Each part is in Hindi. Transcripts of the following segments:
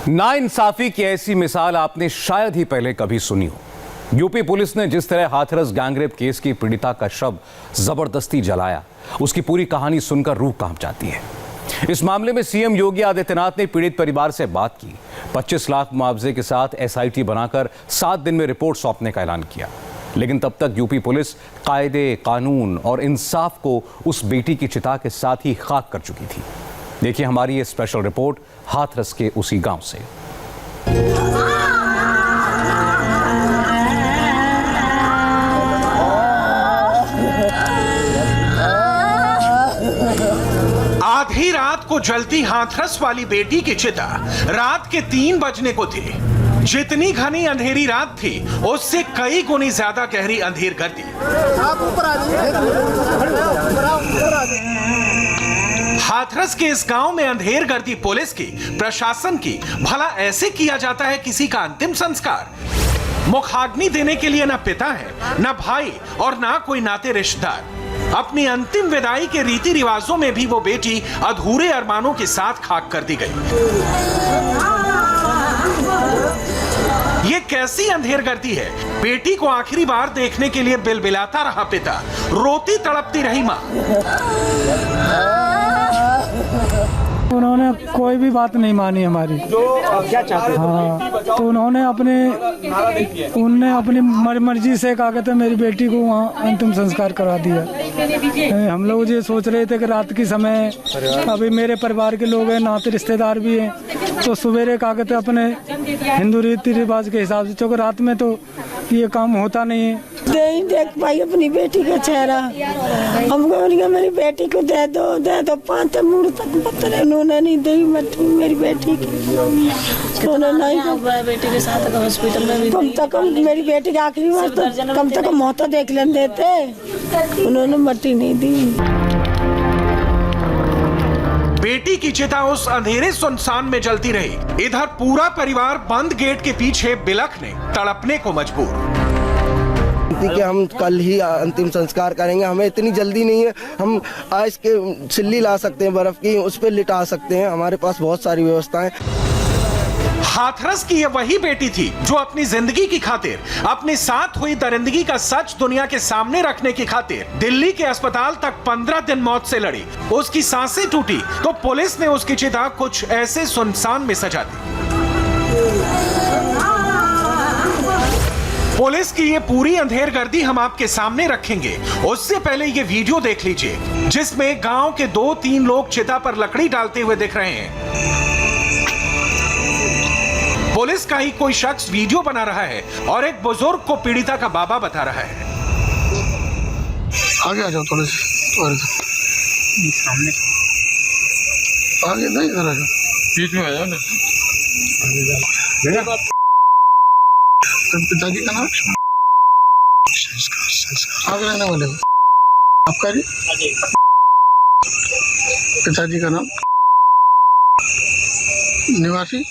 नाइंसाफी की ऐसी मिसाल आपने शायद ही पहले कभी सुनी हो। यूपी पुलिस ने जिस तरह हाथरस गैंगरेप केस की पीड़िता का शव जबरदस्ती जलाया, उसकी पूरी कहानी सुनकर रूह कांप जाती है। इस मामले में सीएम योगी आदित्यनाथ ने पीड़ित परिवार से बात की, 25 लाख मुआवजे के साथ एसआईटी बनाकर 7 दिन में रिपोर्ट सौंपने का ऐलान किया। लेकिन तब तक यूपी पुलिस कायदे, कानून और इंसाफ को उस बेटी की चिता के साथ ही खाक कर चुकी थी। देखिए हमारी ये स्पेशल रिपोर्ट हाथरस के उसी गांव से। आधी रात को जलती हाथरस वाली बेटी की चिता रात के 3 बजने को थी। जितनी घनी अंधेरी रात थी, उससे कई गुनी ज्यादा गहरी अंधेर कर दी। हाथरस के इस गांव में अंधेर गर्दी पुलिस की, प्रशासन की, भला ऐसे किया जाता है किसी का अंतिम संस्कार? मुखाग्नि देने के लिए ना पिता है, ना भाई और ना कोई नाते रिश्तेदार। अपनी अंतिम विदाई के रीति रिवाजों में भी वो बेटी अधूरे अरमानों के साथ खाक कर दी गई। ये कैसी अंधेरगर्दी है? बेटी को आखिरी बार देखने के लिए बिलबिलाता रहा पिता, रोती तड़पती रही मां। उन्होंने कोई भी बात नहीं मानी हमारी। क्या चाहते थे? हाँ, तो उन्होंने अपनी मर्जी से कहा कहते मेरी बेटी को वहाँ अंतिम संस्कार करा दिया। हम लोग ये सोच रहे थे कि रात के समय अभी मेरे परिवार के लोग हैं, नाते रिश्तेदार भी हैं, तो सवेरे कहा कहते अपने हिंदू रीति रिवाज के हिसाब से, क्योंकि रात में तो ये काम होता नहीं है। नहीं देख पाई अपनी बेटी का चेहरा। हमको मेरी बेटी को दे दो 5 मुहूर्त तक पत्थर उन्होंने नहीं दी मेरी बेटी की। उन्होंने नहीं बेटी के साथ हॉस्पिटल में भी कम से कम मेरी बेटी का आखिरी बार तो कम से कम मौत देख लेते देते, उन्होंने मट्टी नहीं दी। बेटी की चिता उस अंधेरे सुनसान में जलती रही। इधर पूरा परिवार बंद गेट के पीछे बिलखने, तड़पने को मजबूर। कि हम कल ही अंतिम संस्कार करेंगे, हमें इतनी जल्दी नहीं है। हम आइस के छिल्ली ला सकते हैं, बर्फ की, उस पर लिटा सकते हैं, हमारे पास बहुत सारी व्यवस्थाएं। हाथरस की ये वही बेटी थी जो अपनी जिंदगी की खातिर, अपने साथ हुई दरिंदगी का सच दुनिया के सामने रखने की खातिर दिल्ली के अस्पताल तक 15 दिन मौत से लड़ी। उसकी सांसें टूटी तो पुलिस ने उसकी चिता कुछ ऐसे सुनसान में सजा दी। पुलिस की ये पूरी अंधेरगर्दी हम आपके सामने रखेंगे। उससे पहले ये वीडियो देख लीजिए, जिसमें गांव के 2-3 लोग चिता पर लकड़ी डालते हुए दिख रहे हैं। पुलिस का ही कोई शख्स वीडियो बना रहा है और एक बुजुर्ग को पीड़िता का बाबा बता रहा है। आगे आ जाओ, थोड़े सामने आगे नहीं, इधर आ जाओ, बीच में आ जाओ ना। पिताजी का नाम आगे रहने वाले हो आपका जी? पिताजी का नाम निवासी,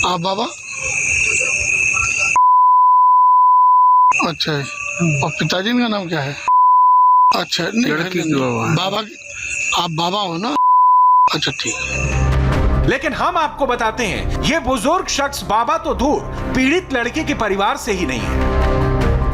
आप बाबा? अच्छा है। और पिताजी का नाम क्या है? अच्छा नहीं, बाबा आप बाबा हो ना? अच्छा ठीक। लेकिन हम आपको बताते हैं, ये बुजुर्ग शख्स बाबा तो दूर, पीड़ित लड़की के परिवार से ही नहीं है।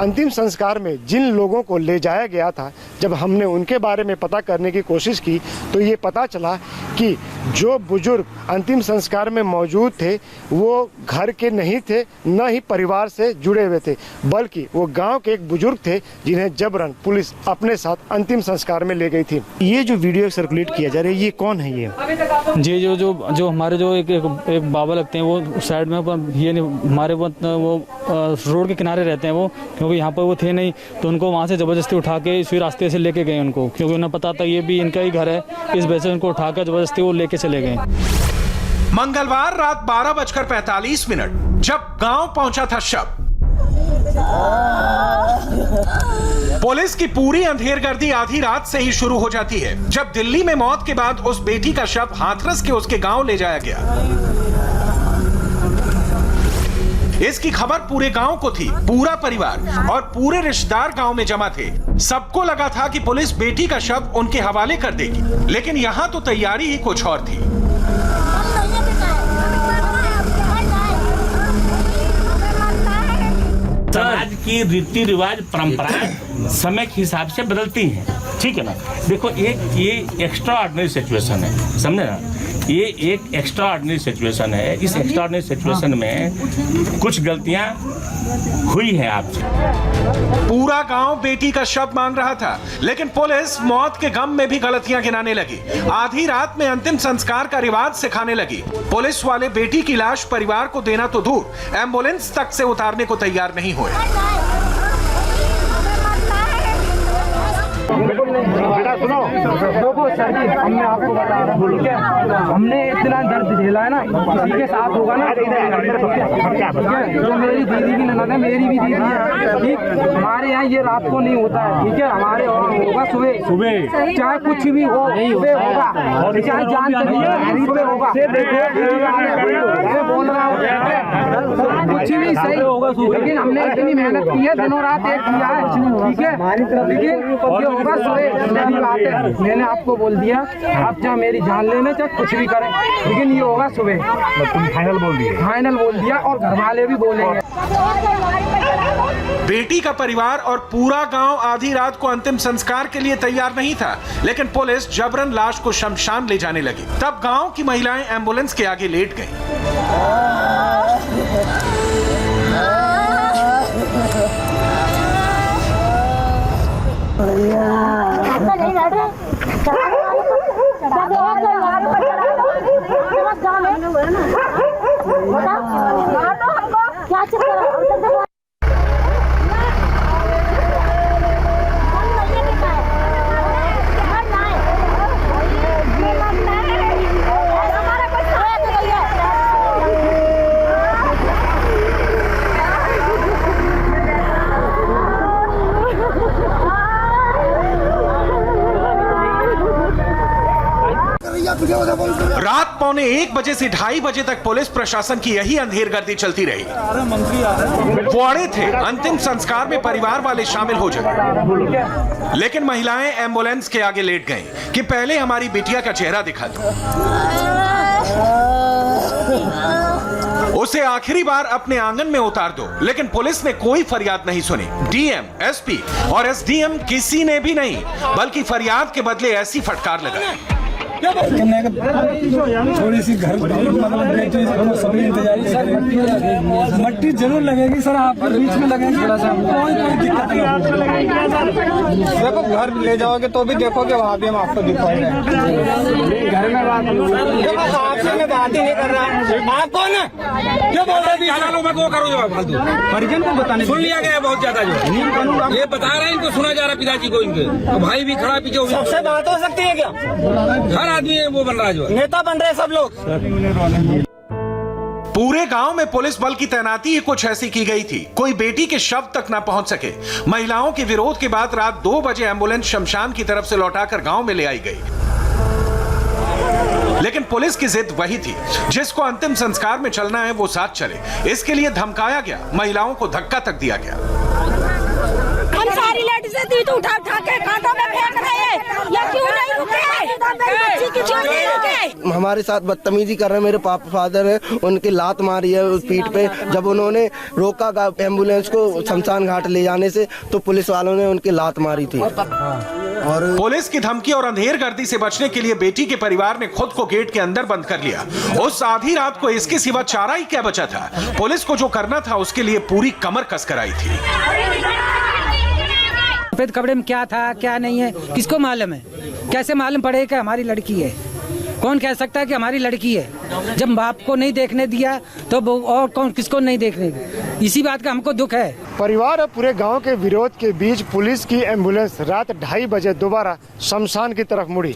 अंतिम संस्कार में जिन लोगों को ले जाया गया था, जब हमने उनके बारे में पता करने की कोशिश की तो ये पता चला कि जो बुजुर्ग अंतिम संस्कार में मौजूद थे वो घर के नहीं थे, न ही परिवार से जुड़े हुए थे, बल्कि वो गांव के एक बुजुर्ग थे जिन्हें जबरन पुलिस अपने साथ अंतिम संस्कार में ले गई थी। ये जो वीडियो सर्कुलेट किया जा रहा है, ये कौन है? जी जो हमारे जो एक बाबा लगते हैं, वो साइड में ये हमारे वो रोड के किनारे रहते हैं वो, क्योंकि यहाँ पर वो थे नहीं, तो उनको वहाँ से ज़बरदस्ती उठा के इसी रास्ते से लेके गए उनको, क्योंकि उन्हें पता था ये भी इनका ही घर है, इस वजह से उनको उठा कर ज़बरदस्ती वो लेके चले गए। मंगलवार रात 12:45 जब गांव पहुंचा था शव, पुलिस की पूरी अंधेरगर्दी आधी रात से ही शुरू हो जाती है, जब दिल्ली में मौत के बाद उस बेटी का शव हाथरस के उसके गांव ले जाया गया। इसकी खबर पूरे गांव को थी। पूरा परिवार और पूरे रिश्तेदार गांव में जमा थे। सबको लगा था कि पुलिस बेटी का शव उनके हवाले कर देगी, लेकिन यहां तो तैयारी ही कुछ और थी। की रीति रिवाज परंपराएं समय के हिसाब से बदलती हैं, ठीक है ना। देखो ये एक्स्ट्रा ऑर्डिनरी सिचुएशन है, समझे ना, ये एक एक्स्ट्रा ऑर्डिनरी सिचुएशन है। इस एक्स्ट्रा ऑर्डिनरी सिचुएशन में कुछ गलतियां हुई हैं आपसे। पूरा गांव बेटी का शव मांग रहा था, लेकिन पुलिस मौत के गम में भी गलतियां गिनाने लगी। आधी रात में अंतिम संस्कार का रिवाज सिखाने लगी। पुलिस वाले बेटी की लाश परिवार को देना तो दूर, एम्बुलेंस तक से उतारने को तैयार नहीं हुए। बेटा सुनो, देखो सर जी, हमने आपको बता रहा हूँ, ठीक है, हमने इतना दर्द झेला है ना, किसी के साथ होगा ना, ठीक है, जो मेरी दीदी की ननद है, मेरी भी दीदी है, ठीक, हमारे यहाँ ये रात को नहीं होता है, ठीक है, हमारे वहाँ होगा सुबह, चाहे कुछ भी हो, सुबह होगा, चाहे जान चली जाए, सुबह होगा, बोल रहा हूँ, कुछ भी सही होगा, लेकिन हमने इतनी मेहनत की है, दिनों रात एक किया है, ठीक है, लेकिन ये होगा सुबह। बात है, मैंने आपको बोल दिया, आप चाहे मेरी जान लेने चाहे कुछ भी करें, लेकिन ये होगा सुबह। फाइनल बोल दिया और घर वाले भी बोलेंगे। बेटी का परिवार और पूरा गांव आधी रात को अंतिम संस्कार के लिए तैयार नहीं था, लेकिन पुलिस जबरन लाश को शमशान ले जाने लगी। तब गांव की महिलाएं एम्बुलेंस के आगे लेट गईं। रात 1:45 बजे से 2:30 बजे तक पुलिस प्रशासन की यही अंधेरगर्दी चलती रही। पुआड़े थे, अंतिम संस्कार में परिवार वाले शामिल हो जाए, लेकिन महिलाएं एम्बुलेंस के आगे लेट गईं कि पहले हमारी बिटिया का चेहरा दिखा दो, उसे आखिरी बार अपने आंगन में उतार दो। लेकिन पुलिस ने कोई फरियाद नहीं सुनी। डीएम, एसपी और एसडीएम किसी ने भी नहीं, बल्कि फरियाद के बदले ऐसी फटकार लगाई। थोड़ी सी घर मट्टी जरूर लगेगी सर, आप बीच में लगेगी, कोई दिक्कत नहीं। देखो घर ले जाओगे तो भी देखोगे, वहाँ भी हम आपको दिखाएंगे। घर में बात आपसे मैं बात ही नहीं कर रहा। आप कौन है? क्या बोल रहे हैं? परिजन को बताने सुन लिया गया बहुत ज्यादा, जो ये बता रहे हैं इनको सुना जा रहा, पिताजी को इनके, तो भाई भी खड़ा पीछे। सबसे बात हो सकती है क्या? हर आदमी वो बन रहा है, जो नेता बन रहे हैं सब लोग। पूरे गांव में पुलिस बल की तैनाती ही कुछ ऐसी की गई थी, कोई बेटी के शव तक ना पहुंच सके। महिलाओं के विरोध के बाद रात 2 बजे एम्बुलेंस शमशान की तरफ से लौटाकर गांव में ले आई गई, लेकिन पुलिस की जिद वही थी, जिसको अंतिम संस्कार में चलना है वो साथ चले। इसके लिए धमकाया गया, महिलाओं को धक्का तक दिया गया। हम सारी लेडीज़ दी तो उठा के कांटों में फेंक रहे हैं, या क्यों नहीं रुके? क्यों नहीं रुके? हमारे साथ बदतमीजी कर रहे हैं। मेरे पापा फादर है, उनके लात मारी है उस पीठ पे। जब उन्होंने रोका एम्बुलेंस को शमशान घाट ले जाने से, तो पुलिस वालों ने उनके लात मारी थी। और पुलिस की धमकी और अंधेरगर्दी से बचने के लिए बेटी के परिवार ने खुद को गेट के अंदर बंद कर लिया। उस आधी रात को इसके सिवा चारा ही क्या बचा था? पुलिस को जो करना था उसके लिए पूरी कमर कसकर आई थी। सफेद कपड़े में क्या था क्या नहीं है किसको मालूम है? कैसे मालूम पड़े कि हमारी लड़की है? कौन कह सकता है कि हमारी लड़की है? जब बाप को नहीं देखने दिया तो और कौन किसको नहीं देखने दिया? इसी बात का हमको दुख है। परिवार और पूरे गांव के विरोध के बीच पुलिस की एम्बुलेंस रात 2:30 बजे दोबारा शमशान की तरफ मुड़ी।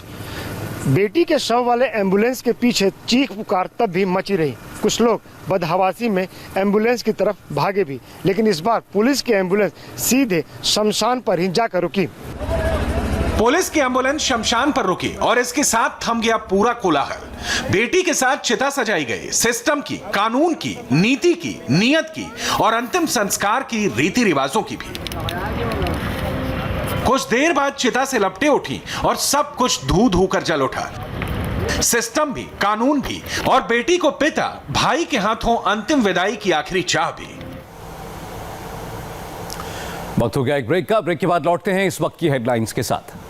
बेटी के शव वाले एम्बुलेंस के पीछे चीख पुकार तब भी मची रही। कुछ लोग बदहवासी में एम्बुलेंस की तरफ भागे भी, लेकिन इस बार पुलिस की एम्बुलेंस सीधे शमशान पर ही जाकर रुकी। पुलिस की एम्बुलेंस शमशान पर रुकी और इसके साथ थम गया पूरा कोलाहल। बेटी के साथ चिता सजाई गई, सिस्टम की, कानून की, नीति की, नियत की और अंतिम संस्कार की रीति रिवाजों की भी। कुछ देर बाद चिता से लपटें उठी और सब कुछ धू धू कर जल उठा। सिस्टम भी, कानून भी और बेटी को पिता भाई के हाथों अंतिम विदाई की आखिरी चाह भी। वक्त हो गया एक ब्रेक का। ब्रेक के बाद लौटते हैं इस वक्त की हेडलाइंस के साथ।